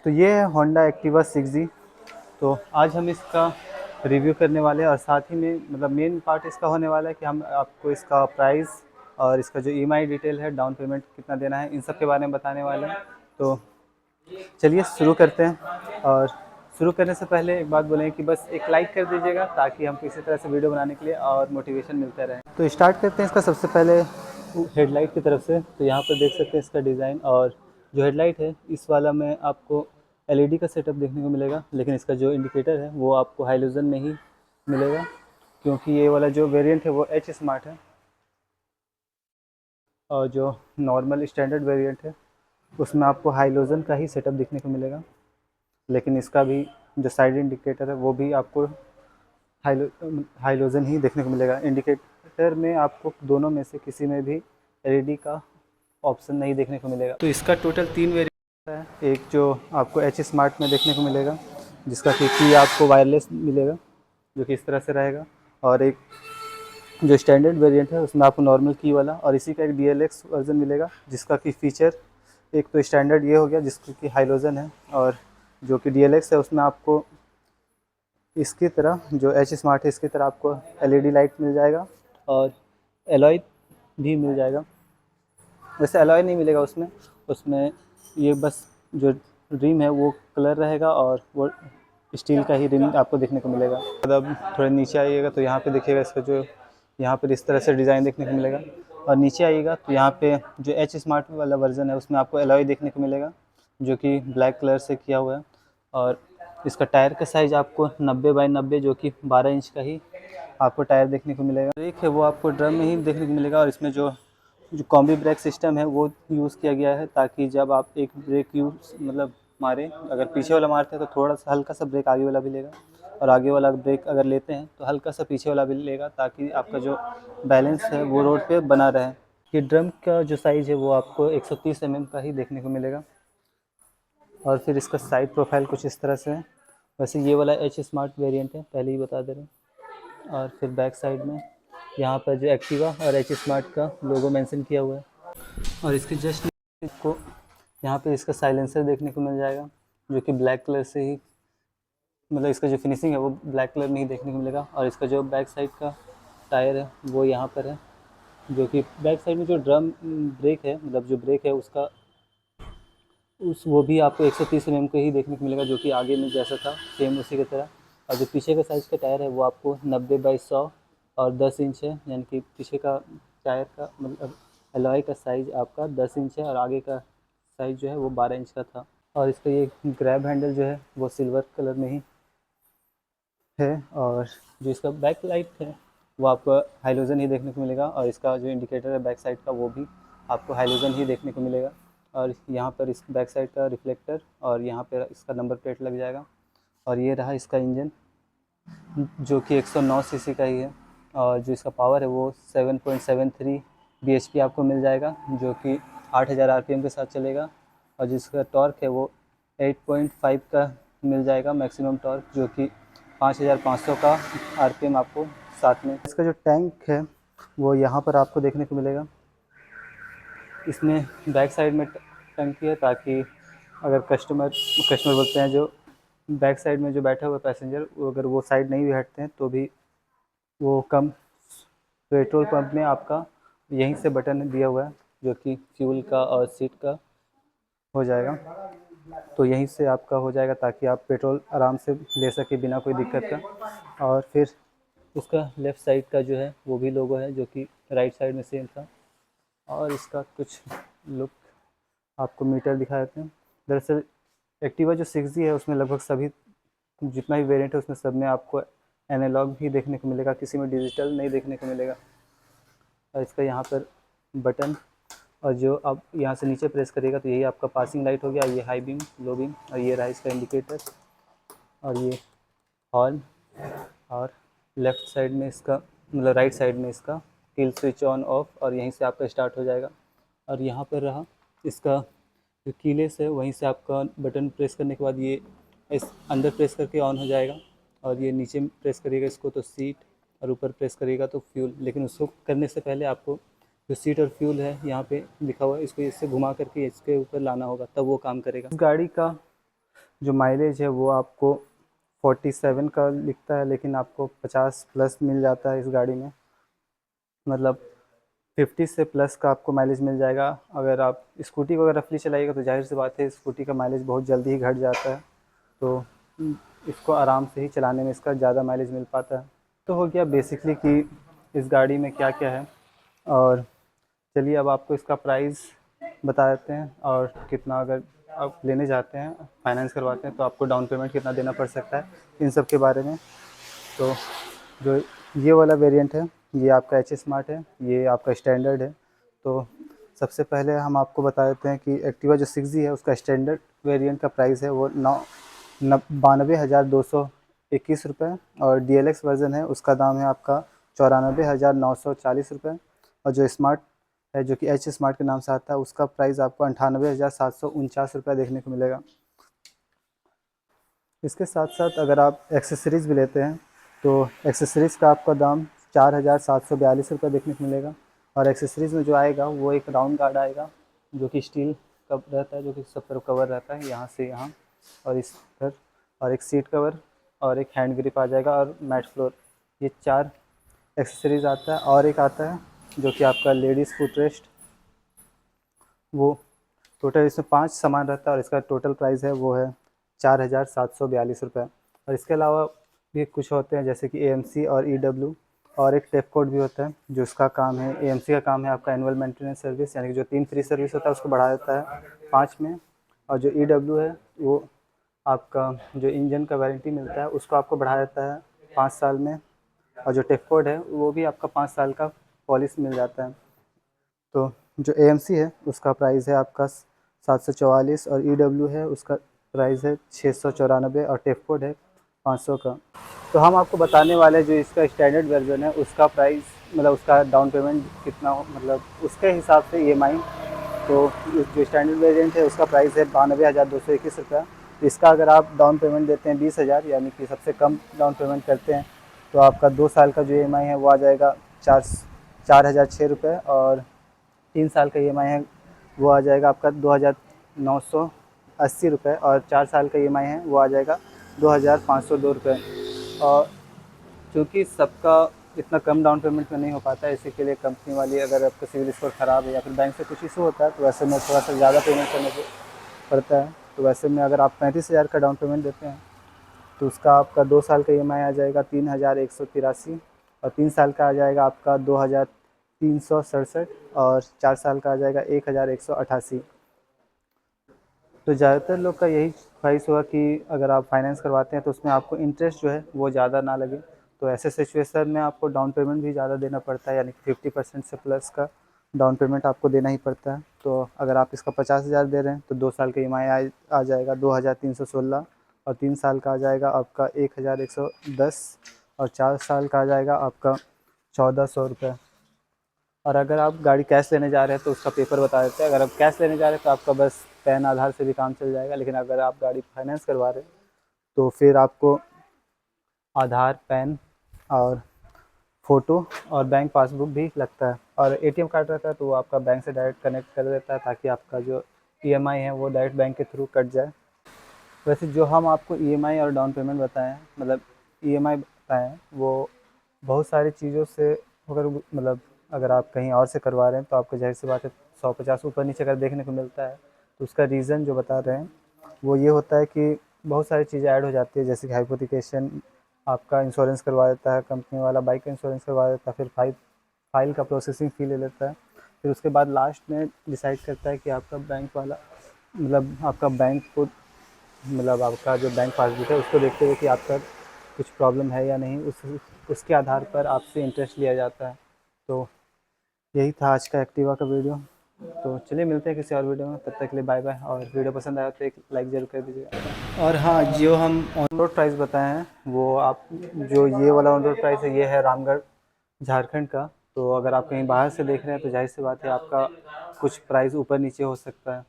तो ये है होंडा एक्टिवा 6G। तो आज हम इसका रिव्यू करने वाले हैं और साथ ही में मतलब मेन पार्ट इसका होने वाला है कि हम आपको इसका प्राइस और इसका जो ईएमआई डिटेल है, डाउन पेमेंट कितना देना है, इन सब के बारे में बताने वाले हैं। तो चलिए शुरू करते हैं। और शुरू करने से पहले एक बात बोलें कि बस एक लाइक कर दीजिएगा ताकि हमको इसी तरह से वीडियो बनाने के लिए और मोटिवेशन मिलता रहे। तो स्टार्ट करते हैं इसका सबसे पहले हेडलाइट की तरफ से। तो यहाँ पर देख सकते हैं इसका डिज़ाइन, और जो हेडलाइट है इस वाला में आपको एलईडी का सेटअप देखने को मिलेगा, लेकिन इसका जो इंडिकेटर है वो आपको हाइलोजन में ही मिलेगा, क्योंकि ये वाला जो वेरिएंट है वो एच स्मार्ट है और जो नॉर्मल स्टैंडर्ड वेरिएंट है उसमें आपको हाइलोजन का ही सेटअप देखने को मिलेगा। लेकिन इसका भी जो साइड इंडिकेटर है वो भी आपको हाइलोजन ही देखने को मिलेगा। इंडिकेटर में आपको दोनों में से किसी में भी एलईडी का ऑप्शन नहीं देखने को मिलेगा। तो इसका टोटल 3 वेरिएंट है। एक जो आपको एच स्मार्ट में देखने को मिलेगा, जिसका की आपको वायरलेस मिलेगा, जो कि इस तरह से रहेगा। और एक जो स्टैंडर्ड वेरिएंट है उसमें आपको नॉर्मल की वाला, और इसी का एक डीएलएक्स वर्जन मिलेगा, जिसका की फ़ीचर एक तो स्टैंडर्ड ये हो गया जिसकी कि हाइलोजन है, और जो कि डीएलएक्स है उसमें आपको इसकी तरह जो एच स्मार्ट है इसकी तरह आपको एलईडी लाइट मिल जाएगा और एलॉय भी मिल जाएगा। वैसे एलॉय नहीं मिलेगा उसमें, उसमें ये बस जो रिम है वो कलर रहेगा और वो स्टील का ही रिम आपको देखने को मिलेगा। मतलब थोड़ा नीचे आइएगा तो यहाँ पे देखिएगा इसका जो यहाँ पर इस तरह से डिज़ाइन देखने को मिलेगा, और नीचे आइएगा तो यहाँ पे जो एच स्मार्ट वाला वर्जन है उसमें आपको एलॉय देखने को मिलेगा, जो कि ब्लैक कलर से किया हुआ है। और इसका टायर का साइज़ आपको 90 बाई 90 जो कि 12 इंच का ही आपको टायर देखने को मिलेगा। ब्रेक है वो आपको ड्रम में ही देखने को मिलेगा, और इसमें जो कॉम्बी ब्रेक सिस्टम है वो यूज़ किया गया है, ताकि जब आप एक ब्रेक यूज़ मतलब मारें, अगर पीछे वाला मारते हैं तो थोड़ा सा हल्का सा ब्रेक आगे वाला भी लेगा, और आगे वाला ब्रेक अगर लेते हैं तो हल्का सा पीछे वाला भी लेगा, ताकि आपका जो बैलेंस है वो रोड पे बना रहे। ये ड्रम का जो साइज़ है वो आपको 130 mm का ही देखने को मिलेगा। और फिर इसका साइड प्रोफाइल कुछ इस तरह से है। वैसे ये वाला एच स्मार्ट वेरिएंट है, पहले ही बता दे रहे हैं। और फिर बैक साइड में यहाँ पर जो एक्टिवा और एच स्मार्ट का लोगो मेंशन किया हुआ है, और इसके जस्ट को यहाँ पे इसका साइलेंसर देखने को मिल जाएगा, जो कि ब्लैक कलर से ही मतलब इसका जो फिनिशिंग है वो ब्लैक कलर में ही देखने को मिलेगा। और इसका जो बैक साइड का टायर है वो यहाँ पर है, जो कि बैक साइड में जो ड्रम ब्रेक है मतलब जो ब्रेक है उसका वो भी आपको 130 mm का ही देखने को मिलेगा, जो कि आगे में जैसा था सेम उसी की तरह। और जो पीछे का साइज़ का टायर है वो आपको 90 बाई 100 और 10 इंच है, यानी कि पीछे का टायर का मतलब एलॉय का साइज़ आपका 10 इंच है और आगे का साइज़ जो है वो 12 इंच का था। और इसका ये ग्रैब हैंडल जो है वो सिल्वर कलर में ही है, और जो इसका बैक लाइट है वो आपको हाइलोजन ही देखने को मिलेगा, और इसका जो इंडिकेटर है बैक साइड का वो भी आपको हाइलोजन ही देखने को मिलेगा। और यहाँ पर इस बैक साइड का रिफ्लेक्टर और यहाँ पर इसका नंबर प्लेट लग जाएगा। और ये रहा इसका इंजन, जो कि 109 सीसी का ही है, और जो इसका पावर है वो 7.73 bhp आपको मिल जाएगा, जो कि 8000 आरपीएम के साथ चलेगा। और जिसका टॉर्क है वो 8.5 का मिल जाएगा मैक्सिमम टॉर्क, जो कि 5500 का आरपीएम आपको साथ में। इसका जो टैंक है वो यहाँ पर आपको देखने को मिलेगा। इसमें बैक साइड में टंकी है, ताकि अगर कस्टमर बोलते हैं जो बैक साइड में जो बैठा हुआ पैसेंजर, वो अगर वो साइड नहीं भी हटते हैं तो भी वो कम पेट्रोल पंप में आपका यहीं से बटन दिया हुआ है, जो कि फ्यूल का और सीट का हो जाएगा। तो यहीं से आपका हो जाएगा, ताकि आप पेट्रोल आराम से ले सके बिना कोई दिक्कत का। और फिर उसका लेफ़्ट साइड का जो है वो भी लोगो है, जो कि राइट साइड में सेम था। और इसका कुछ लुक आपको मीटर दिखा देते हैं। दरअसल एक्टिवा जो 6G है उसमें लगभग सभी जितना भी वेरिएंट है उसमें सब में आपको एनालॉग भी देखने को मिलेगा, किसी में डिजिटल नहीं देखने को मिलेगा। और इसका यहाँ पर बटन, और जो आप यहाँ से नीचे प्रेस करिएगा तो यही आपका पासिंग लाइट हो गया, ये हाई बीम, लो बीम, और ये रहा इसका इंडिकेटर, और ये हॉर्न। और लेफ़्ट साइड में इसका मतलब राइट साइड में इसका किल स्विच ऑन ऑफ, और यहीं से आपका स्टार्ट हो जाएगा। और यहाँ पर रहा इसका जो कीलेस है, वहीं से आपका बटन प्रेस करने के बाद ये इस अंदर प्रेस करके ऑन हो जाएगा, और ये नीचे प्रेस करिएगा इसको तो सीट, और ऊपर प्रेस करिएगा तो फ्यूल। लेकिन उसको करने से पहले आपको जो सीट और फ्यूल है यहाँ पे लिखा हुआ है, इसको इससे घुमा करके इसके ऊपर लाना होगा, तब वो काम करेगा। इस गाड़ी का जो माइलेज है वो आपको 47 का लिखता है, लेकिन आपको 50 प्लस मिल जाता है इस गाड़ी में। मतलब 50 से प्लस का आपको माइलेज मिल जाएगा। अगर आप स्कूटी वगैरह रफली चलाइएगा तो जाहिर सी बात है स्कूटी का माइलेज बहुत जल्दी ही घट जाता है, तो इसको आराम से ही चलाने में इसका ज़्यादा माइलेज मिल पाता है। तो हो गया बेसिकली कि इस गाड़ी में क्या क्या है। और चलिए अब आपको इसका प्राइस बता देते हैं, और कितना अगर आप लेने जाते हैं फाइनेंस करवाते हैं तो आपको डाउन पेमेंट कितना देना पड़ सकता है, इन सब के बारे में। तो जो ये वाला वेरिएंट है ये आपका एच स्मार्ट है, ये आपका स्टैंडर्ड है। तो सबसे पहले हम आपको बता देते हैं कि एक्टिवा जो 6G है उसका स्टैंडर्ड वेरिएंट का प्राइस है वो 92,221 रुपये, और DLX वर्ज़न है उसका दाम है आपका 94,940 रुपये। और जो स्मार्ट है जो कि एच स्मार्ट के नाम से आता है उसका प्राइस आपको 98,749 रुपये देखने को मिलेगा। इसके साथ साथ अगर आप एक्सेसरीज़ भी लेते हैं तो एक्सेसरीज़ का आपका दाम 4,742 रुपये देखने को मिलेगा। और एक्सेसरीज़ में जो आएगा वो एक राउंड गार्ड आएगा जो कि स्टील का रहता है, जो कि सब तरफ कवर रहता है यहाँ से यहाँ और इस पर, और एक सीट कवर और एक हैंड ग्रिप आ जाएगा और मैट फ्लोर। ये 4 एक्सेसरीज़ आता है। और एक आता है जो कि आपका लेडीज़ फुट रेस्ट, वो टोटल इसमें 5 सामान रहता है और इसका टोटल प्राइस है वो है 4,742 रुपये। और इसके अलावा भी कुछ होते हैं जैसे कि AMC और EW, और एक टेप कोड भी होता है जो इसका काम है। AMC का काम है आपका एनुअल मेंटेनेंस सर्विस, यानी कि जो 3 फ्री सर्विस होता है उसको बढ़ा देता है 5 में। और जो EW है वो आपका जो इंजन का वारंटी मिलता है उसको आपको बढ़ा देता है 5 साल में। और जो टेप कोड है वो भी आपका 5 साल का पॉलिश मिल जाता है। तो जो AMC है उसका प्राइस है आपका 744, और EW है उसका प्राइस है 694, और टेप कोड है 500 का। तो हम आपको बताने वाले जो इसका स्टैंडर्ड वर्जन है उसका प्राइस, मतलब उसका डाउन पेमेंट कितना हो, मतलब उसके हिसाब से EMI। तो जो स्टैंडर्ड वेरिएंट है उसका प्राइस है 92,221 रुपया। इसका अगर आप डाउन पेमेंट देते हैं 20,000, यानी कि सबसे कम डाउन पेमेंट करते हैं, तो आपका 2 साल का जो EMI है वो आ जाएगा 4,006 रुपये, और 3 साल का EMI है वो आ जाएगा आपका 2,980 रुपये, और 4 साल का EMI है वो आ जाएगा 2,502 रुपये। और क्योंकि सबका इतना कम डाउन पेमेंट में नहीं हो पाता है, इसी के लिए कंपनी वाली, अगर आपका सिविल स्कोर ख़राब है या फिर बैंक से कुछ इशू होता है तो वैसे में थोड़ा सा ज़्यादा पेमेंट करने को पड़ता है। तो वैसे में अगर आप 35,000 का डाउन पेमेंट देते हैं तो उसका आपका 2 साल का EMI आ जाएगा 3,183, और 3 साल का आ जाएगा आपका 2,367, और 4 साल का आ जाएगा 1,188। तो ज़्यादातर लोग का यही ख्वाहिश हुआ कि अगर आप फाइनेंस करवाते हैं तो उसमें आपको इंटरेस्ट जो है वो ज़्यादा ना लगे। तो ऐसे सिचुएशन में आपको डाउन पेमेंट भी ज़्यादा देना पड़ता है, यानी कि 50% से प्लस का डाउन पेमेंट आपको देना ही पड़ता है। तो अगर आप इसका 50,000 दे रहे हैं तो 2 साल का EMI आ जाएगा 2,316, और 3 साल का आ जाएगा आपका 1,110, और 4 साल का आ जाएगा आपका 1,400 रुपये। और अगर आप गाड़ी कैश लेने जा रहे हैं तो उसका पेपर बता देते हैं। अगर आप कैश लेने जा रहे हैं तो आपका बस पैन आधार से भी काम चल जाएगा, लेकिन अगर आप गाड़ी फाइनेंस करवा रहे हैं तो फिर आपको आधार, पैन और फ़ोटो और बैंक पासबुक भी लगता है। और ATM कार्ड रहता है तो वो आपका बैंक से डायरेक्ट कनेक्ट कर देता है ताकि आपका जो EMI है वो डायरेक्ट बैंक के थ्रू कट जाए। वैसे जो हम आपको EMI और डाउन पेमेंट बताएं हैं, मतलब EMI बताएं हैं, वो बहुत सारी चीज़ों से, अगर मतलब अगर आप कहीं और से करवा रहे हैं तो आपको ज़ाहिर सी बात है 150 ऊपर नीचे अगर देखने को मिलता है। तो उसका रीज़न जो बता रहे हैं वो ये होता है कि बहुत सारी चीज़ें ऐड हो जाती है, जैसे कि हाइपोथिकेशन, आपका इंश्योरेंस करवा देता है कंपनी वाला, बाइक का इंश्योरेंस करवा देता है, फिर फाइल का प्रोसेसिंग फ़ी ले लेता है, फिर उसके बाद लास्ट में डिसाइड करता है कि आपका बैंक वाला, मतलब आपका बैंक को, मतलब आपका जो बैंक पासबुक है उसको देखते हुए कि आपका कुछ प्रॉब्लम है या नहीं, उसके आधार पर आपसे इंटरेस्ट लिया जाता है। तो यही था आज का एक्टिवा का वीडियो। तो चलिए मिलते हैं किसी और वीडियो में, तब तक के लिए बाय बाय। और वीडियो पसंद आया तो एक लाइक ज़रूर कर दीजिएगा। और हाँ, जो हम ऑन रोड प्राइस बताए हैं वो आप, जो ये वाला ऑन रोड प्राइस है ये है रामगढ़ झारखंड का। तो अगर आप कहीं बाहर से देख रहे हैं तो जाहिर सी बात है आपका कुछ प्राइस ऊपर नीचे हो सकता है।